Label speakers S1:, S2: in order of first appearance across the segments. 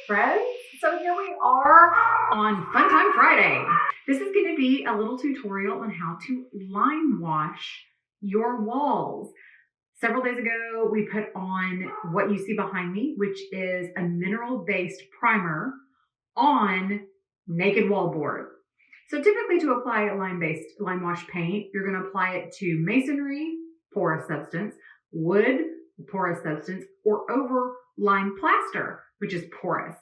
S1: friends. So here we are on Fun Time Friday. This is going to be a little tutorial on how to lime wash your walls. Several days ago, we put on what you see behind me, which is a mineral-based primer on naked wallboard. So typically to apply a lime wash paint, you're going to apply it to masonry, porous substance, wood, porous substance, or over lime plaster, which is porous.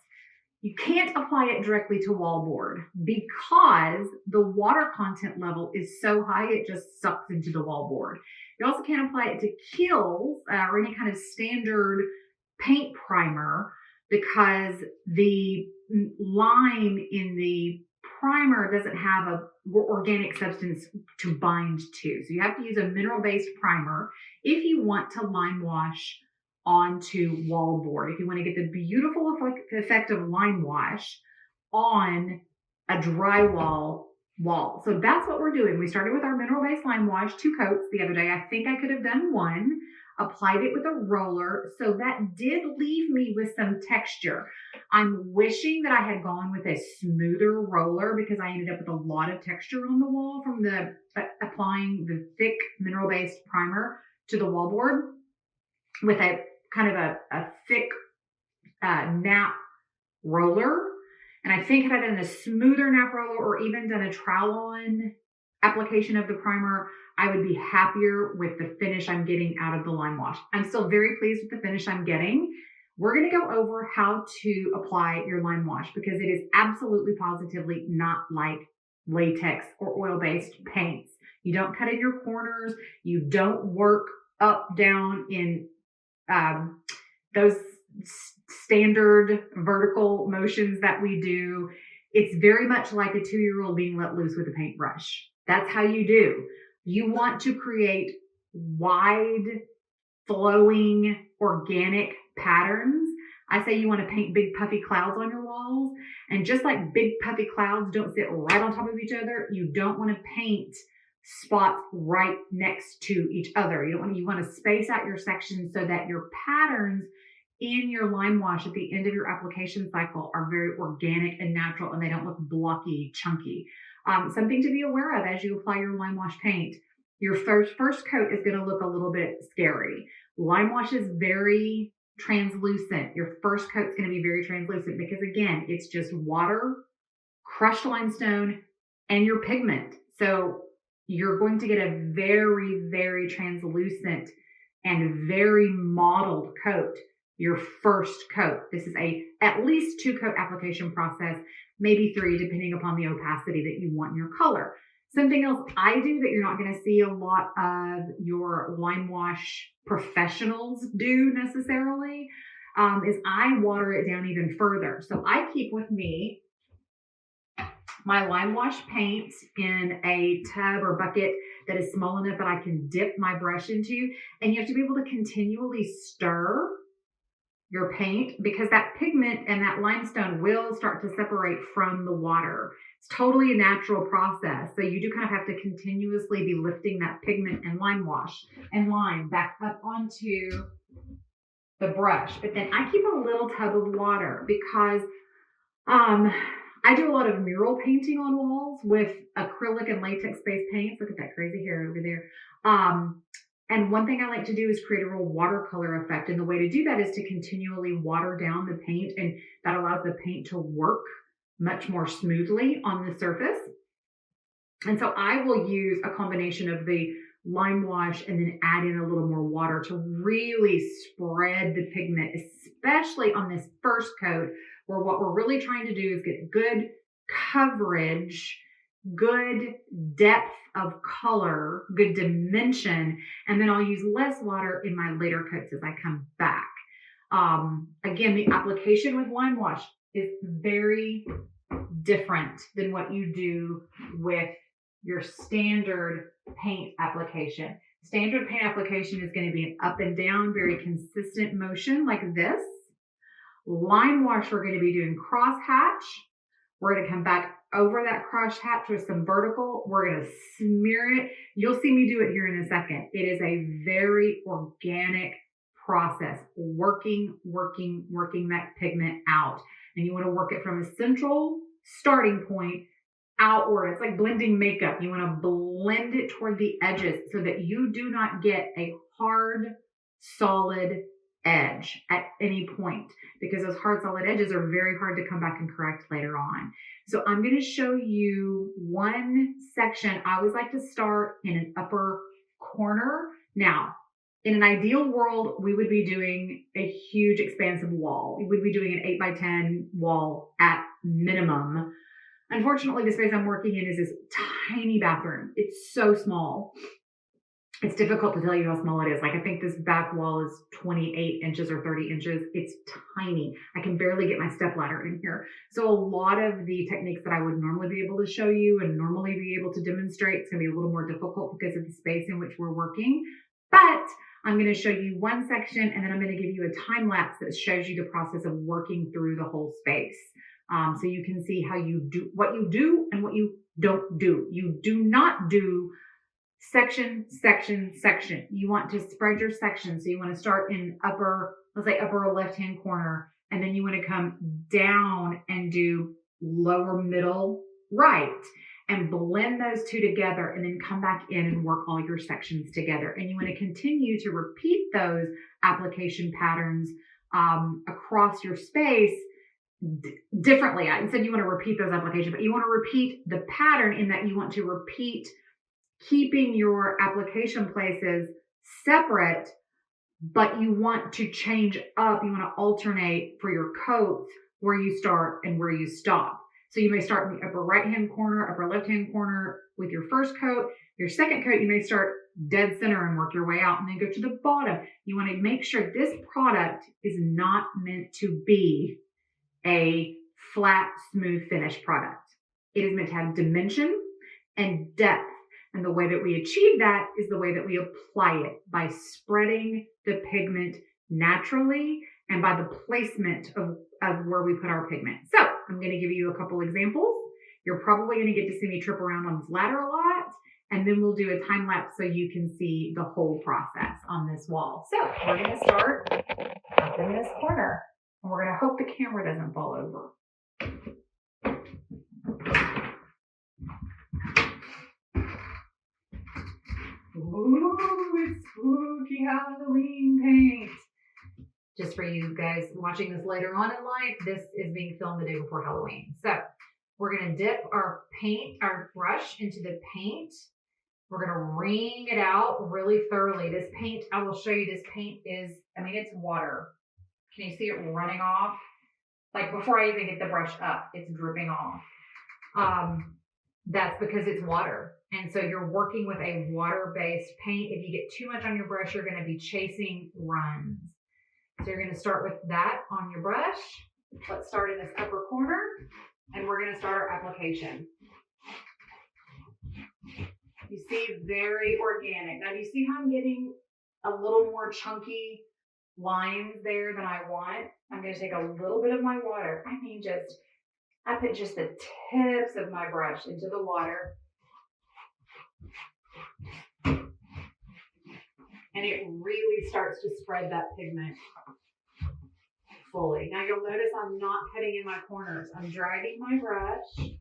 S1: You can't apply it directly to wallboard because the water content level is so high it just sucks into the wallboard. You also can't apply it to kills or any kind of standard paint primer because the lime in the primer doesn't have a organic substance to bind to. So you have to use a mineral-based primer if you want to lime wash onto wallboard, if you want to get the beautiful effect of lime wash on a drywall wall. So that's what we're doing. We started with our mineral-based lime wash, 2 coats the other day. I think I could have done 1, applied it with a roller. So that did leave me with some texture. I'm wishing that I had gone with a smoother roller because I ended up with a lot of texture on the wall from the applying the thick mineral-based primer to the wallboard with a kind of a thick nap roller. And I think had I done a smoother nap roller or even done a trowel-on application of the primer, I would be happier with the finish I'm getting out of the lime wash. I'm still very pleased with the finish I'm getting. We're going to go over how to apply your lime wash because it is absolutely positively not like latex or oil-based paints. You don't cut in your corners. You don't work up, down in those standard vertical motions that we do. It's very much like a 2-year-old being let loose with a paintbrush. That's how you do. You want to create wide, flowing, organic patterns. I say you want to paint big puffy clouds on your walls. And just like big puffy clouds don't sit right on top of each other, you don't want to paint spots right next to each other. You want to space out your sections so that your patterns in your lime wash at the end of your application cycle are very organic and natural and they don't look blocky, chunky. Something to be aware of as you apply your lime wash paint. Your first coat is going to look a little bit scary. Lime wash is very translucent. Your first coat is going to be very translucent because again, it's just water, crushed limestone, and your pigment. So you're going to get a very, very translucent and very mottled coat, your first coat. This is at least 2 coat application process, maybe 3, depending upon the opacity that you want in your color. Something else I do that you're not going to see a lot of your lime wash professionals do necessarily is I water it down even further. So I keep with me my lime wash paint in a tub or bucket that is small enough that I can dip my brush into. And you have to be able to continually stir your paint because that pigment and that limestone will start to separate from the water. It's totally a natural process. So you do kind of have to continuously be lifting that pigment and lime wash and lime back up onto the brush. But then I keep a little tub of water because I do a lot of mural painting on walls with acrylic and latex-based paints. Look at that crazy hair over there. And one thing I like to do is create a real watercolor effect. And the way to do that is to continually water down the paint, and that allows the paint to work much more smoothly on the surface. And so I will use a combination of the lime wash and then add in a little more water to really spread the pigment, especially on this first coat, where what we're really trying to do is get good coverage, good depth of color, good dimension, and then I'll use less water in my later coats as I come back. Again, the application with lime wash is very different than what you do with your standard paint application. Standard paint application is going to be an up and down, very consistent motion like this. Lime wash, we're going to be doing cross hatch. We're going to come back over that cross hatch with some vertical. We're going to smear it. You'll see me do it here in a second. It is a very organic process, working that pigment out. And you want to work it from a central starting point outward. It's like blending makeup. You want to blend it toward the edges so that you do not get a hard, solid edge at any point, because those hard, solid edges are very hard to come back and correct later on. So I'm going to show you one section. I always like to start in an upper corner. Now, in an ideal world, we would be doing a huge expansive wall. We would be doing an 8x10 wall at minimum. Unfortunately, the space I'm working in is this tiny bathroom. It's so small. It's difficult to tell you how small it is. Like, I think this back wall is 28 inches or 30 inches. It's tiny. I can barely get my stepladder in here. So a lot of the techniques that I would normally be able to show you and normally be able to demonstrate, it's going to be a little more difficult because of the space in which we're working. But I'm going to show you one section, and then I'm going to give you a time lapse that shows you the process of working through the whole space. So you can see how you do, what you do and what you don't do. You do not do section, section, section. You want to spread your section. So you want to start in upper, let's say upper left-hand corner, and then you want to come down and do lower middle right, and blend those two together, and then come back in and work all your sections together. And you want to continue to repeat those application patterns across your space differently. I said you want to repeat those applications, but you want to repeat the pattern in that you want to repeat keeping your application places separate, but you want to change up. You want to alternate for your coats where you start and where you stop. So you may start in the upper right-hand corner, upper left-hand corner with your first coat. Your second coat, you may start dead center and work your way out and then go to the bottom. You want to make sure this product is not meant to be a flat, smooth, finished product. It is meant to have dimension and depth. And the way that we achieve that is the way that we apply it, by spreading the pigment naturally and by the placement of where we put our pigment. So I'm going to give you a couple examples. You're probably going to get to see me trip around on this ladder a lot, and then we'll do a time lapse so you can see the whole process on this wall. So we're going to start up in this corner, and we're going to hope the camera doesn't fall over. Ooh, it's spooky Halloween paint. Just for you guys watching this later on in life, this is being filmed the day before Halloween. So we're going to dip our paint, our brush into the paint. We're going to wring it out really thoroughly. This paint, I will show you, this paint is, it's water. Can you see it running off? Like before I even get the brush up, it's dripping off. That's because it's water. And so you're working with a water-based paint. If you get too much on your brush, you're going to be chasing runs. So you're going to start with that on your brush. Let's start in this upper corner, and we're going to start our application. You see, very organic. Now, do you see how I'm getting a little more chunky lines there than I want? I'm going to take a little bit of my water. I put just the tips of my brush into the water. And it really starts to spread that pigment fully. Now you'll notice I'm not cutting in my corners. I'm dragging my brush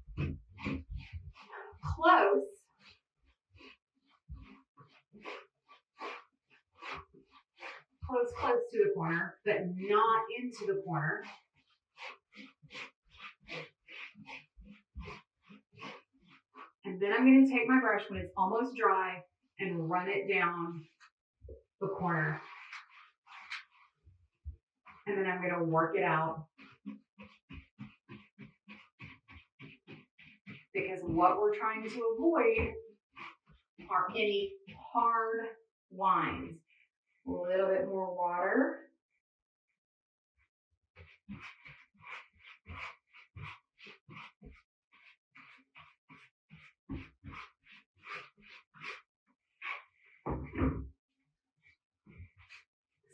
S1: close to the corner, but not into the corner. And then I'm going to take my brush when it's almost dry and run it down the corner. And then I'm going to work it out. Because what we're trying to avoid are any hard lines. A little bit more water.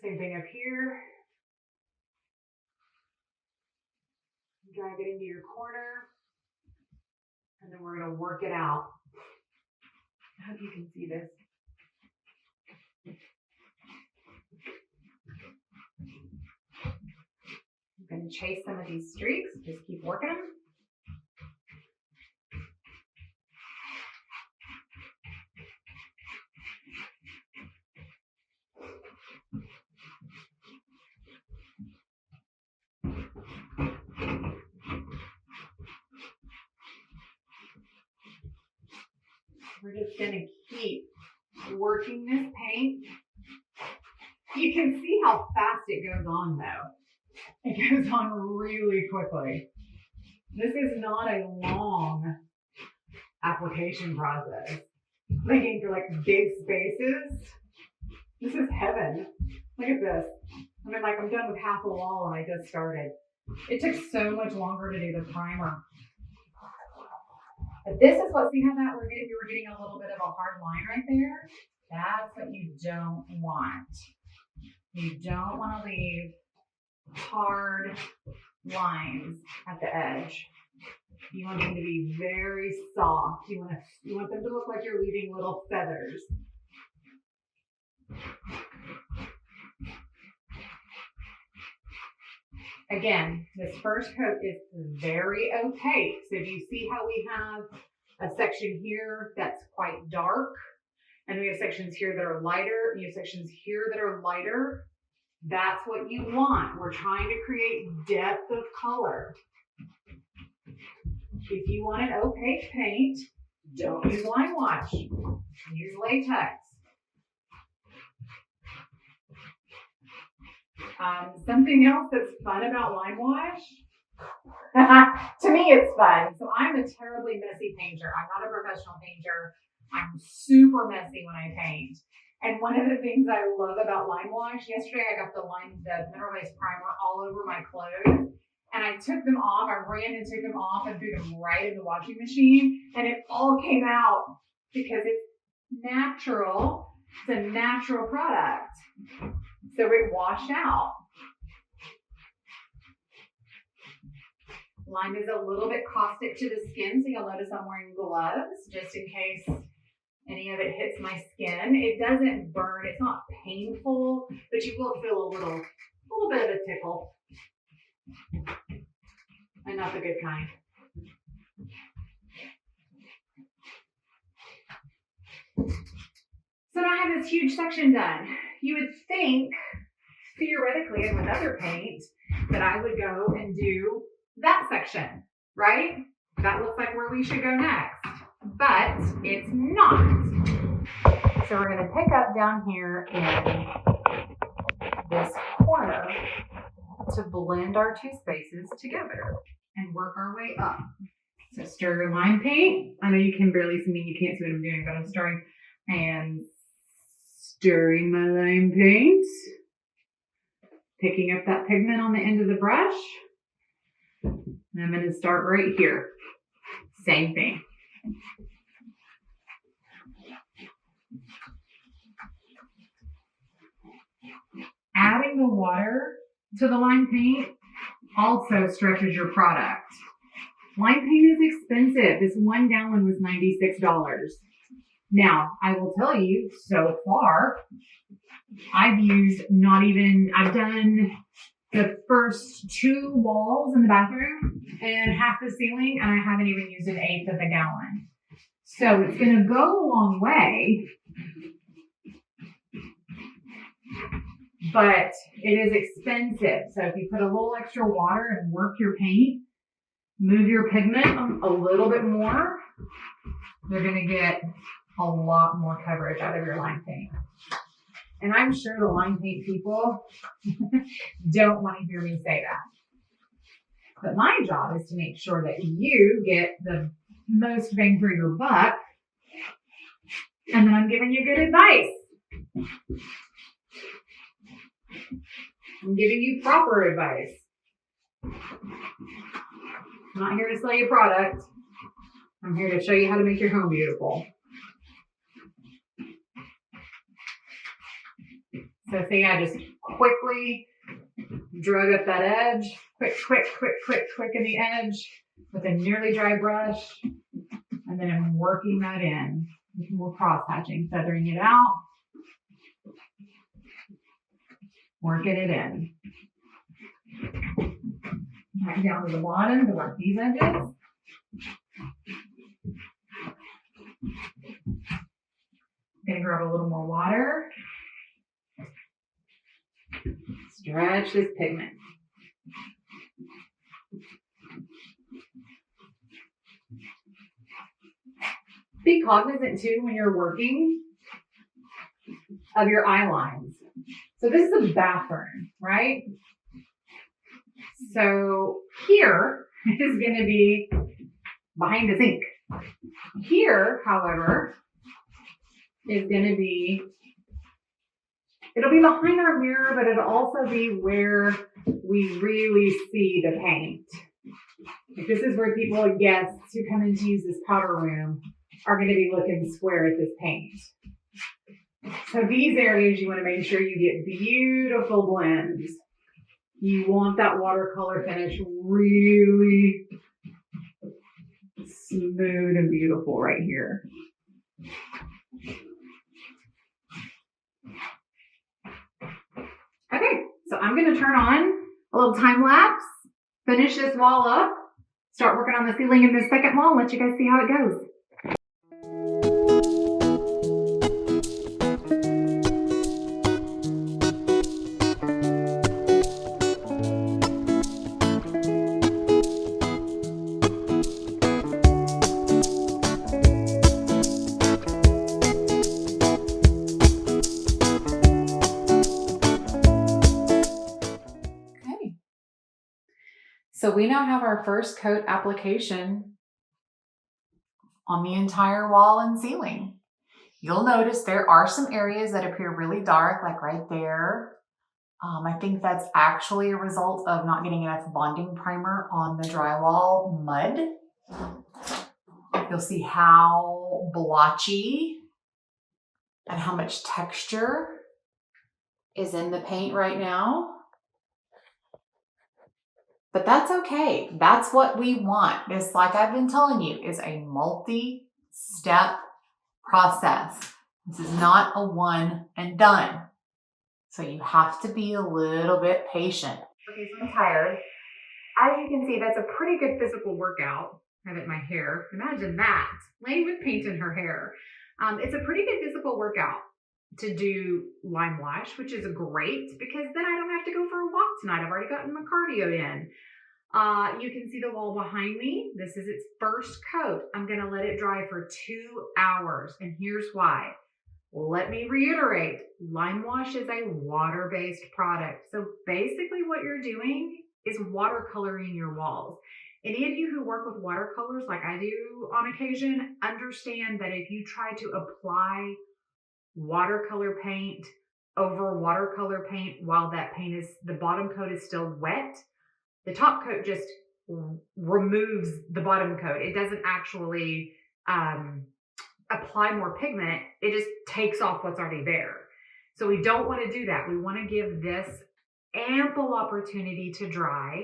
S1: Same thing up here. Drag it into your corner. And then we're going to work it out. I hope you can see this. I'm going can chase some of these streaks. Just keep working them. We're just going to keep working this paint. You can see how fast it goes on though. It goes on really quickly. This is not a long application process. Looking for like big spaces. This is heaven. Look at this. I mean, like I'm done with half a wall and I just started. It took so much longer to do the primer. But this is what, see how that you were getting a little bit of a hard line right there? That's what you don't want. You don't want to leave hard lines at the edge. You want them to be very soft. You want them to look like you're leaving little feathers. Again, this first coat is very opaque. So do you see how we have a section here that's quite dark? And we have sections here that are lighter. And you have sections here that are lighter. That's what you want. We're trying to create depth of color. If you want an opaque paint, don't use Limewash. Use latex. Something else that's fun about Limewash, to me it's fun. So I'm a terribly messy painter. I'm not a professional painter. I'm super messy when I paint. And one of the things I love about Limewash, yesterday I got the mineral-based primer all over my clothes. And I took them off. I ran and took them off and threw them right in the washing machine. And it all came out because it's natural. It's a natural product. So it washed out. Lime is a little bit caustic to the skin, so you'll notice I'm wearing gloves just in case any of it hits my skin. It doesn't burn. It's not painful, but you will feel a little bit of a tickle. And not the good kind. So now I have this huge section done. You would think, theoretically, with other paint, that I would go and do that section, right? That looks like where we should go next, but it's not. So we're going to pick up down here in this corner to blend our two spaces together and work our way up. So stir your lime paint. I know you can barely see me, you can't see what I'm doing, but I'm stirring my lime paint. Picking up that pigment on the end of the brush. And I'm going to start right here. Same thing. Adding the water to the lime paint also stretches your product. Lime paint is expensive. This 1 gallon was $96. Now, I will tell you, so far, I've done the first 2 walls in the bathroom and half the ceiling, and I haven't even used 1/8 of a gallon. So it's going to go a long way, but it is expensive. So if you put a little extra water and work your paint, move your pigment a little bit more, you're going to get a lot more coverage out of your lime paint. And I'm sure the lime paint people don't want to hear me say that. But my job is to make sure that you get the most bang for your buck. And then I'm giving you good advice. I'm giving you proper advice. I'm not here to sell you product. I'm here to show you how to make your home beautiful. So see, I just quickly drug up that edge. Quick in the edge with a nearly dry brush. And then I'm working that in. More cross hatching, feathering it out. Working it in. Back down to the bottom to work these edges. Gonna grab a little more water. Stretch this pigment. Be cognizant too when you're working of your eye lines. So this is a bathroom, right? So here is going to be behind the sink. Here, however, is going to be, it'll be behind our mirror, but it'll also be where we really see the paint. Like this is where people, guests who come in to use this powder room are going to be looking square at this paint. So these areas you want to make sure you get beautiful blends. You want that watercolor finish really smooth and beautiful right here. Okay, so I'm going to turn on a little time lapse, finish this wall up, start working on the ceiling in this second wall, and let you guys see how it goes. So we now have our first coat application on the entire wall and ceiling. You'll notice there are some areas that appear really dark, like right there. I think that's actually a result of not getting enough bonding primer on the drywall mud. You'll see how blotchy and how much texture is in the paint right now. But that's okay. That's what we want. This, like I've been telling you, is a multi-step process. This is not a one and done. So you have to be a little bit patient. Okay, so I'm tired. As you can see, that's a pretty good physical workout. I have it in my hair. Imagine that. Laine with paint in her hair. It's a pretty good physical workout to do Limewash, which is great because then I don't have to go for a walk tonight. I've already gotten my cardio in. You can see the wall behind me. This is its first coat. I'm going to let it dry for 2 hours, and here's why. Let me reiterate, Limewash is a water-based product. So basically what you're doing is watercoloring your walls. Any of you who work with watercolors like I do on occasion understand that if you try to apply watercolor paint over watercolor paint while that paint is, the bottom coat is still wet, the top coat just removes the bottom coat. It doesn't actually apply more pigment. It just takes off what's already there. So we don't want to do that. We want to give this ample opportunity to dry,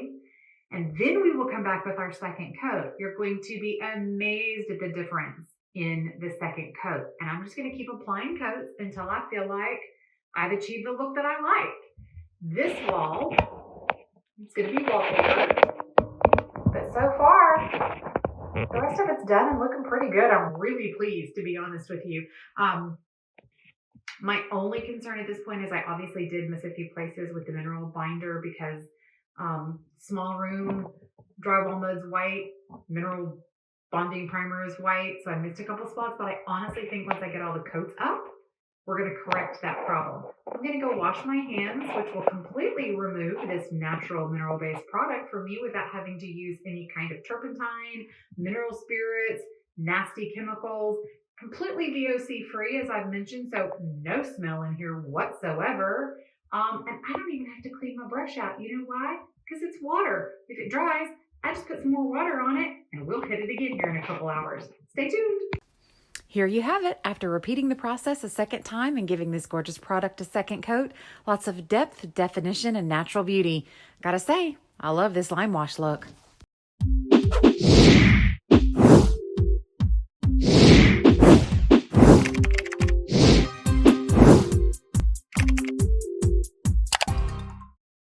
S1: and then we will come back with our second coat. You're going to be amazed at the difference in the second coat. And I'm just going to keep applying coats until I feel like I've achieved the look that I like. This wall, it's going to be wallpaper. But so far, the rest of it's done and looking pretty good. I'm really pleased, to be honest with you. My only concern at this point is I obviously did miss a few places with the mineral binder because small room, drywall mud's white, mineral bonding primer is white, so I missed a couple spots, but I honestly think once I get all the coats up, we're going to correct that problem. I'm going to go wash my hands, which will completely remove this natural mineral-based product from me without having to use any kind of turpentine, mineral spirits, nasty chemicals, completely VOC-free, as I've mentioned, so no smell in here whatsoever. And I don't even have to clean my brush out. You know why? Because it's water. If it dries, I just put some more water on it, and we'll hit it again here in a couple hours. Stay tuned.
S2: Here you have it. After repeating the process a second time and giving this gorgeous product a second coat, lots of depth, definition, and natural beauty. Gotta say, I love this Limewash look.